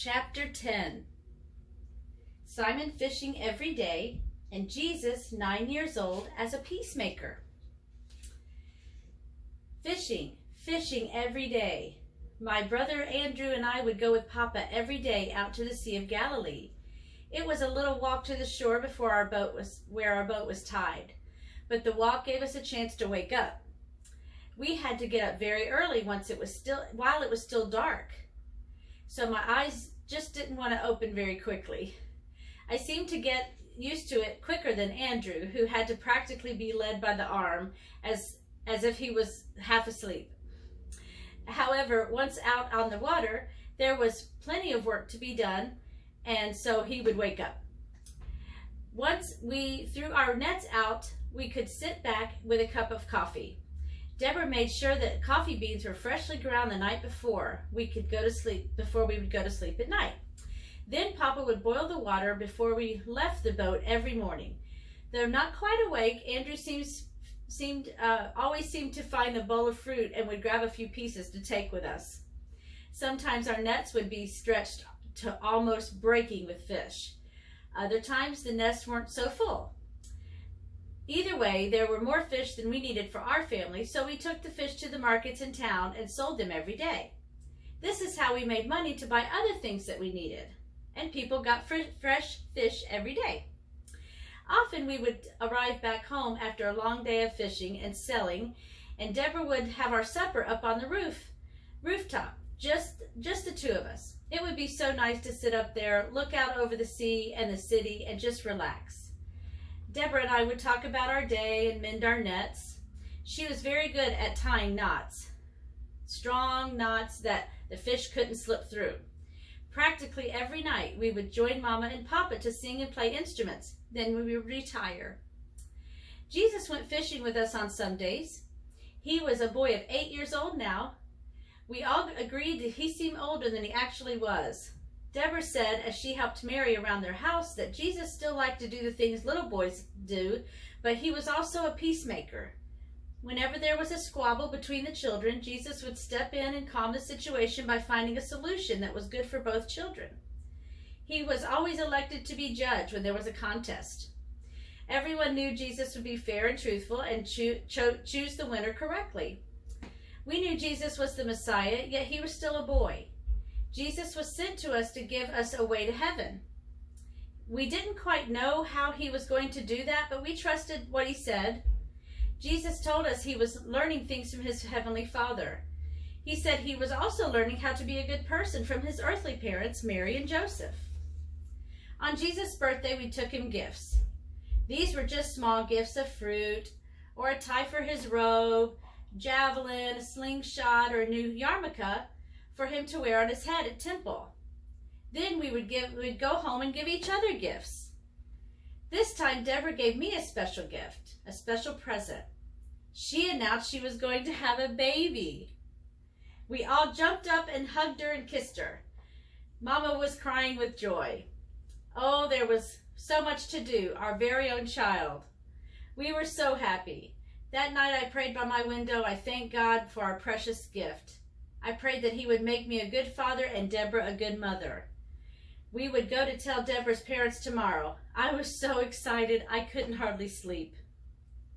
Chapter 10. Simon fishing every day, and Jesus 9 years old as a peacemaker. Fishing every day. My brother Andrew and I would go with Papa every day out to the Sea of Galilee. It was a little walk to the shore before where our boat was tied, but the walk gave us a chance to wake up. We had to get up very early while it was still dark, so my eyes just didn't want to open very quickly. I seemed to get used to it quicker than Andrew, who had to practically be led by the arm as if he was half asleep. However, once out on the water, there was plenty of work to be done, and so he would wake up. Once we threw our nets out, we could sit back with a cup of coffee. Deborah made sure that coffee beans were freshly ground the night before we would go to sleep at night. Then Papa would boil the water before we left the boat every morning. Though not quite awake, Andrew always seemed to find the bowl of fruit and would grab a few pieces to take with us. Sometimes our nets would be stretched to almost breaking with fish. Other times the nets weren't so full. Either way, there were more fish than we needed for our family, so we took the fish to the markets in town and sold them every day. This is how we made money to buy other things that we needed, and people got fresh fish every day. Often we would arrive back home after a long day of fishing and selling, and Deborah would have our supper up on the rooftop, just the two of us. It would be so nice to sit up there, look out over the sea and the city, and just relax. Deborah and I would talk about our day and mend our nets. She was very good at tying knots, strong knots that the fish couldn't slip through. Practically every night we would join Mama and Papa to sing and play instruments. Then we would retire. Jesus went fishing with us on some days. He was a boy of 8 years old now. We all agreed that he seemed older than he actually was. Deborah said, as she helped Mary around their house, that Jesus still liked to do the things little boys do, but he was also a peacemaker. Whenever there was a squabble between the children, Jesus would step in and calm the situation by finding a solution that was good for both children. He was always elected to be judge when there was a contest. Everyone knew Jesus would be fair and truthful and choose the winner correctly. We knew Jesus was the Messiah, yet he was still a boy. Jesus was sent to us to give us a way to heaven. We didn't quite know how he was going to do that, but we trusted what he said. Jesus told us he was learning things from his heavenly Father. He said he was also learning how to be a good person from his earthly parents, Mary and Joseph. On Jesus' birthday, we took him gifts. These were just small gifts of fruit, or a tie for his robe, javelin, a slingshot, or a new yarmulke for him to wear on his head at temple. Then we'd go home and give each other gifts. This time, Deborah gave me a special gift, a special present. She announced she was going to have a baby. We all jumped up and hugged her and kissed her. Mama was crying with joy. Oh, there was so much to do, our very own child. We were so happy. That night I prayed by my window. I thanked God for our precious gift. I prayed that he would make me a good father and Deborah a good mother. We would go to tell Deborah's parents tomorrow. I was so excited I couldn't hardly sleep.